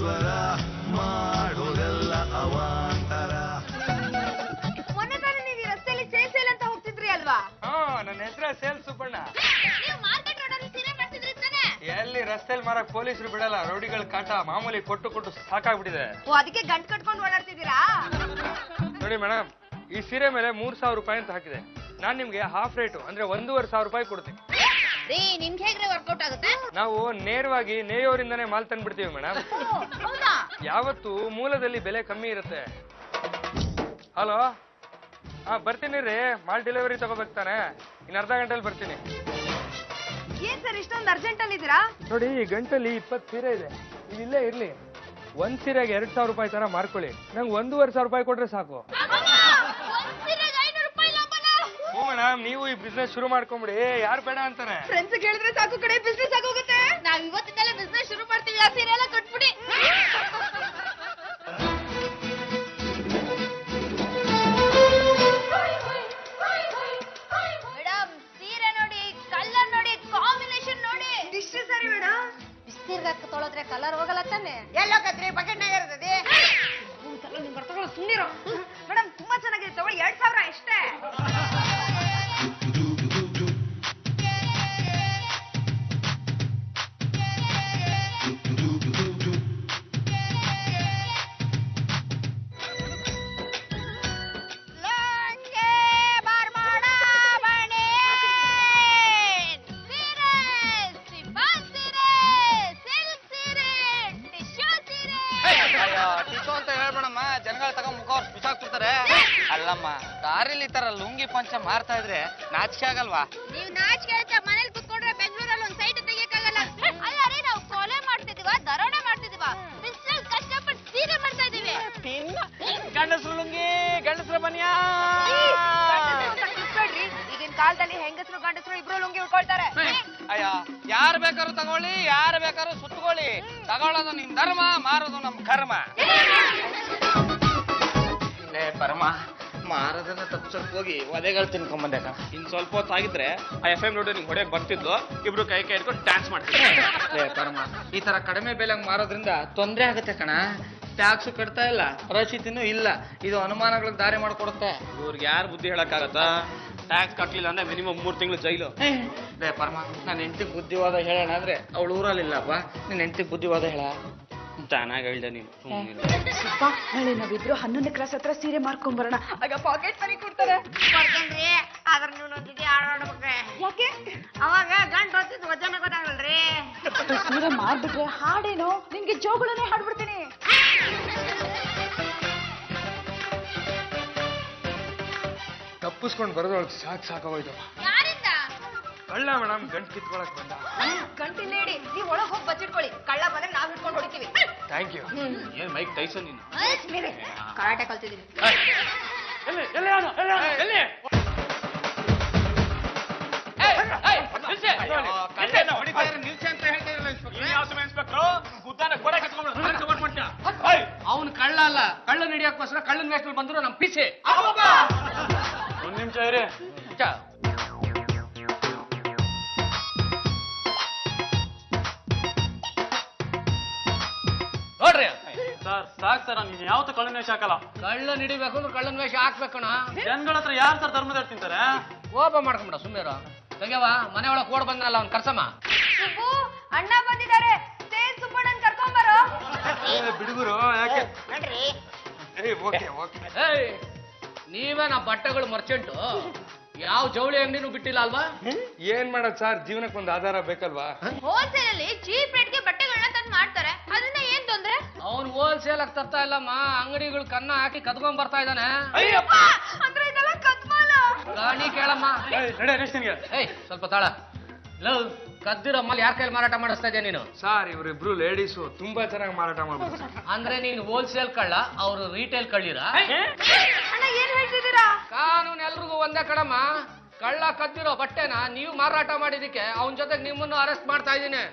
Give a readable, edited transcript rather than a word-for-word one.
ಈಶ್ವರ ಮಾಡೋದೆಲ್ಲ ಅವಾಂತರ. ಮೊನ್ನೆ ತಾನೇ ನೀವು ಈ ರಸ್ತೆಯಲ್ಲಿ ಸೇಲ್ ಸೇಲ್ ಅಂತ ಹೋಗ್ತಿದ್ರಿ ಅಲ್ವಾ? ನನ್ನ ಹೆಸರೇ ಸೇಲ್ ಸುಬ್ಬಣ್ಣ. ನೀವು ಮಾರ್ಕೆಟ್ ರೋಡಲ್ಲಿ ಸೀರೆ ಮಾಡ್ತಿದ್ರಿ ತಾನೆ? ಎಲ್ಲಿ ರಸ್ತೆಯಲ್ಲಿ ಮಾರಕ್ ಪೊಲೀಸರು ಬಿಡಲ್ಲ, ರೌಡಿಗಳ ಕಾಟ ಮಾಮೂಲಿ ಕೊಟ್ಟು ಕೊಟ್ಟು ಸಾಕಾಗ್ಬಿಟ್ಟಿದೆ. ಓ, ಅದಕ್ಕೆ ಗಂಟ್ ಕಟ್ಕೊಂಡು ಓಡಾಡ್ತಿದ್ದೀರಾ? ನೋಡಿ ಮೇಡಮ್, ಈ ಸೀರೆ ಮೇಲೆ 3,000 ರೂಪಾಯಿ ಅಂತ ಹಾಕಿದೆ. ನಾನ್ ನಿಮ್ಗೆ ಹಾಫ್ ರೇಟು ಅಂದ್ರೆ 1,500 ರೂಪಾಯಿ ಕೊಡ್ತೀನಿ. ರೀ, ನಿಮ್ಗೆ ಹೇಗ್ರೆ ವರ್ಕೌಟ್ ಆಗುತ್ತೆ? ನಾವು ನೇರವಾಗಿ ನೇಯೋರಿಂದಾನೇ ಮಾಲ್ ತಂದ್ಬಿಡ್ತೀವಿ ಮೇಡಮ್. ಹೌದಾ? ಯಾವತ್ತು ಮೂಲದಲ್ಲಿ ಬೆಲೆ ಕಮ್ಮಿ ಇರುತ್ತೆ. ಹಲೋ, ಬರ್ತೀನಿ ರೀ, ಮಾಲ್ ಡೆಲಿವರಿ ತಗೋಬೇಕು ತಾನೆ, ಇನ್ನು ಅರ್ಧ ಗಂಟೆಲಿ ಬರ್ತೀನಿ. ಏನ್ ಸರ್ ಇಷ್ಟೊಂದು ಅರ್ಜೆಂಟ್ ಅಲ್ಲಿ ಇದ್ದೀರಾ? ನೋಡಿ, ಈ ಗಂಟಲ್ಲಿ 20 ಸೀರೆ ಇದೆ, ಇಲ್ಲೇ ಇರ್ಲಿ. ಒಂದ್ ಸೀರೆಗೆ 2,000 ರೂಪಾಯಿ ತರ ಮಾರ್ಕೊಳ್ಳಿ, ನಂಗೆ 1,500 ರೂಪಾಯಿ ಕೊಟ್ರೆ ಸಾಕು. ಹ್ಞೂ ಮೇಡಮ್, ನೀವು ಈ ಬಿಸ್ನೆಸ್ ಶುರು ಮಾಡ್ಕೊಂಬಿಡಿ, ಯಾರು ಬೇಡ ಅಂತಾನೆ. ಫ್ರೆಂಡ್ಸ್ ಹೇಳಿದ್ರೆ ಸಾಕು ಕಡೆ ಬಿಸ್ನೆಸ್ ಆಗೋಗುತ್ತೆ. ನಾವ್ ಇವತ್ತಿಂದಲೇ ಬಿಸ್ನೆಸ್ ಶುರು ಮಾಡ್ತೀವಿ, ಆ ಸೀರೆ ಎಲ್ಲ ಕಟ್ಬಿಡಿ. ಮೇಡಮ್, ಸೀರೆ ನೋಡಿ, ಕಲರ್ ನೋಡಿ, ಕಾಂಬಿನೇಷನ್ ನೋಡಿ. ಇಷ್ಟು ಸರಿ ಮೇಡಮ್. ಬಿಸ್ನೀರ್ಗೆ ತೊಳೆದ್ರೆ ಕಲರ್ ಹೋಗಲ್ಲ ತಾನೆ? ಎಲ್ಲೋಕತ್ರಿ, ಬಕೆಟ್ನಾಗ ಇರ್ತದೆ. ಸುಮ್ಮನಿರೋ ಮೇಡಮ್, ತುಂಬಾ ಚೆನ್ನಾಗಿದೆ, ತಗೊಳ್ಳಿ, 2,000 ಅಷ್ಟೇ. ಜನಗಳ ತಗೊಂಡ್ ಮುಖ ಅವ್ರು ಬಿಸಾಕ್ತಿರ್ತಾರೆ. ಅಲ್ಲಮ್ಮ, ದಾರಿಲಿ ಈ ತರ ಲುಂಗಿ ಪಂಚ ಮಾರ್ತಾ ಇದ್ರೆ ನಾಚಿಕೆ ಆಗಲ್ವಾ? ನೀವು ನಾಚಿಕೆ ಆಗುತ್ತೆ, ಮನೇಲಿ ಕುತ್ಕೊಂಡ್ರೆ ಬೆಂಗಳೂರಲ್ಲಿ ಒಂದ್ ಸೈಟ್ ತೆಗಿಯಕ್ಕಾಗಲ್ಲ. ಅಲ್ಲ ರೀ, ನಾವು ಕೊಲೆ ಮಾಡ್ತಿದೀವ, ದರೋಡೆ ಮಾಡ್ತಿದೀವ, ಬಿಸ್ನೆಸ್ ಕಷ್ಟಪಟ್ಟು ಸೀರೆ ಮಾಡ್ತಾ ಇದೀವಿ. ಗಂಡಸ್ರು ಲುಂಗಿ, ಗಂಡಸ್ರ ಬನ್ಯಾ. ಈಗಿನ ಕಾಲದಲ್ಲಿ ಹೆಂಗಸರು ಗಂಡಸರು ಇಬ್ರು ಲುಂಗಿ ಉಳ್ಕೊಳ್ತಾರೆ. ಅಯ್ಯ, ಯಾರು ಬೇಕಾದ್ರೂ ತಗೊಳ್ಳಿ, ಯಾರು ಬೇಕಾದ್ರೂ ಸುತ್ತಕೊಳ್ಳಿ. ತಗೊಳ್ಳೋದು ನಿಮ್ ಧರ್ಮ, ಮಾರೋದು ನಮ್ ಕರ್ಮ. ಲೇ ಪರಮ, ಮಾರೋದನ್ನ ತಪ್ಸಕ್ ಹೋಗಿ ಒದೆಗಳು ತಿನ್ಕೊಂಬಂದೆ ಕಣ. ಇನ್ ಸ್ವಲ್ಪ ಹೊತ್ತಾಗಿದ್ರೆ ಆ FM ನೋಡಿ ನಿಂಗೆ ಹೊಡೆಯಕ್ ಬರ್ತಿದ್ದು, ಇಬ್ರು ಕೈ ಕೈ ಹಿಡ್ಕೊಂಡು ಡ್ಯಾನ್ಸ್ ಮಾಡ್ತೀವಿ. ಲೇ ಪರಮ, ಈ ತರ ಕಡಿಮೆ ಬೆಲೆಗೆ ಮಾರೋದ್ರಿಂದ ತೊಂದ್ರೆ ಆಗುತ್ತೆ ಕಣ. ಟ್ಯಾಕ್ಸ್ ಕಟ್ತಾ ಇಲ್ಲ, ರಸೀತಿನೂ ಇಲ್ಲ, ಇದು ಅನುಮಾನಗಳಿಗೆ ದಾರಿ ಮಾಡ್ಕೊಡುತ್ತೆ. ಇವ್ರಿಗೆ ಯಾರು ಬುದ್ಧಿ ಹೇಳಕ್ಕಾಗತ್ತಾ? ಟ್ಯಾಕ್ಸ್ ಕಟ್ಲಿಲ್ಲ ಅಂದ್ರೆ ಮಿನಿಮಮ್ 3 ತಿಂಗಳು ಜೈಲು. ಲೇ ಪರಮ, ನನ್ನ ಹೆಂಡತಿಗೆ ಬುದ್ಧಿವಾದ ಹೇಳೋಣ ಅಂದ್ರೆ ಅವಳು ಊರಲ್ಲಿಲ್ಲಪ್ಪ. ನಿನ್ನ ಹೆಂಡತಿಗೆ ಬುದ್ಧಿವಾದ ಹೇಳ. ಚೆನ್ನಾಗಿ ಹೇಳ್ದೆ ನೀನು. ನಾಳೆ ನಾವಿಬ್ರು 11ನೇ ಕ್ಲಾಸ್ ಹತ್ರ ಸೀರೆ ಮಾರ್ಕೊಂಡ್ ಬರೋಣ, ಆಗ ಪಾಕೆಟ್ ಮನಿ ಕೊಡ್ತಾರೆ. ಕೊಡ್ತೇನ್ರಿ, ಆದ್ರೆ ನೀವು ನೊಂದಿಗೆ ಆಡಾಡ್ಬೇಕ್ರೆ. ಯಾಕೆ? ಅವಾಗ ಗಂಟು ಹೊತ್ತಿದ್ದು ವಚನ ಗೊತ್ತಾಗಲ್ರಿ. ಸೀರೆ ಮಾರ್ಬಿಟ್ರೆ ಹಾಡೇನೋ, ನಿನ್ಗೆ ಜೋಗಳನ್ನೇ ಹಾಡ್ಬಿಡ್ತೀನಿ. ತಪ್ಪಿಸ್ಕೊಂಡು ಬರೋದ್ರೊಳಗೆ ಸಾಕಾಗೋಯ್ತು. ಯಾರಿಂದ? ಕಳ್ಳ ಮೇಡಮ್, ಗಂಟು ಕಿತ್ಕೊಳಕ್ ಬಂದ. ಗಂಟಿಲ್ಲ ಇಡಿ, ನೀವು ಒಳಗೆ ಹೋಗಿ ಬಚ್ಚಿಟ್ಕೊಳ್ಳಿ, ಕಳ್ಳ ಬಂದ್ರೆ ನಾವ್ ಹಿಡ್ಕೊಂಡು ಹೊಡಿತೀವಿ. Thank you. ಏನ್ ಮೈಕ್ ಟೈಸನ್ ನೀನು? ಕರಾಟೆ ಕಲ್ತಿದೀನಿ. ಅವನು ಕಳ್ಳ ಅಲ್ಲ, ಕಳ್ಳ ಹಿಡಿಯಕ್ಕೋಸ್ಕರ ಕಳ್ಳನ ವೇಷದಲ್ಲಿ ಬಂದ್ರು ನಮ್ ಪಿಸೆ. ಒಂದ್ ನಿಮಿಷ ಇರಿ. ನೋಡ್ರಿ ಸರ್, ಸಾಕ್ ಸರ್, ನೀನ್ ಯಾವತ್ತೂ ಕಳ್ಳನ ವೇಷ ಹಾಕಲ್ಲ. ಕಳ್ಳನ ಹಿಡಿಬೇಕು ಅಂದ್ರೆ ಕಳ್ಳನ ವೇಷ ಹಾಕ್ಬೇಕಣ. ಜನಗಳ ಹತ್ರ ಯಾರು ಸರ್ ಧರ್ಮದ ತಿಂತಾರೆ? ಕೋಪ ಮಾಡ್ಕೊಂಬಿಡ ಸುಮ್ಮನೆ ತೆಗೆವ. ಮನೆ ಒಳಗೆ ಓಡ್ ಬಂದಲ್ಲ ಅವ್ನ್ ಕರ್ಸಮ್ಮ. ಸುಬ್ಬು, ಅಣ್ಣ ಬಂದಿದ್ದಾರೆ, ತೇಜ್ ಸುಬ್ಬಣ್ಣನ್ ಕರ್ಕೊಂಬರೋ. ಬಿಡುಗರು, ಯಾಕೆ? ನಡ್ರಿ. Okay okay. ಏಯ್, ನೀವೇ ನಾ ಬಟ್ಟೆಗಳು ಮರ್ಚೆಂಟು, ಯಾವ ಜವಳಿ ಅಂಗಡಿನೂ ಬಿಟ್ಟಿಲ್ಲ ಅಲ್ವಾ? ಏನ್ ಮಾಡೋದ್ ಸರ್, ಜೀವನಕ್ಕೆ ಒಂದು ಆಧಾರ ಬೇಕಲ್ವಾ? ಹೋಲ್ಸೇಲ್ ಅಲ್ಲಿ ಚೀಪ್ ರೇಟ್ಗೆ ಬಟ್ಟೆಗಳನ್ನ ತಂದು ಮಾಡ್ತಾರೆ, ಅದನ್ನ ಏನ್ ತೊಂದ್ರೆ? ಅವ್ನು ಹೋಲ್ಸೇಲ್ ಆಗಿ ತರ್ತಾ ಇಲ್ಲಮ್ಮ, ಅಂಗಡಿಗಳು ಕನ್ನ ಹಾಕಿ ಕದ್ಕೊಂಡ್ ಬರ್ತಾ ಇದ್ದಾನೆ. ಅಂದ್ರೆ ಇದೆಲ್ಲ ಕದ್ಮಾಲ. ಗಾಣಿ ಕೇಳಮ್ಮ. ಏಯ್, ಸ್ವಲ್ಪ ತಾಳ. ಲವ್, ಕದ್ದಿರೋ ಮಲ್ ಯಾರ ಕೈಲಿ ಮಾರಾಟ ಮಾಡಿಸ್ತಾ ಇದೆಯಾ ನೀನು? ಸರ್, ಇವರಿಬ್ರು ಲೇಡೀಸು ತುಂಬಾ ಚೆನ್ನಾಗಿ ಮಾರಾಟ ಮಾಡ್ಬೋದು. ಅಂದ್ರೆ ನೀನು ಹೋಲ್ಸೇಲ್ ಕಳ್ಳ, ಅವರು ರೀಟೇಲ್ ಕಳ್ಳಿರ? ಅಣ್ಣ ಏನ್ ಹೇಳ್ತಿದ್ದೀರಾ? ಕಾನೂನು ಎಲ್ರಿಗೂ ಒಂದೇ ಕಣಮ್ಮ. ಕಳ್ಳ ಕದ್ದಿರೋ ಬಟ್ಟೆನ ನೀವು ಮಾರಾಟ ಮಾಡಿದಕ್ಕೆ ಅವನ ಜೊತೆಗೆ ನಿಮ್ಮನ್ನು ಅರೆಸ್ಟ್ ಮಾಡ್ತಾ ಇದ್ದೀನಿ.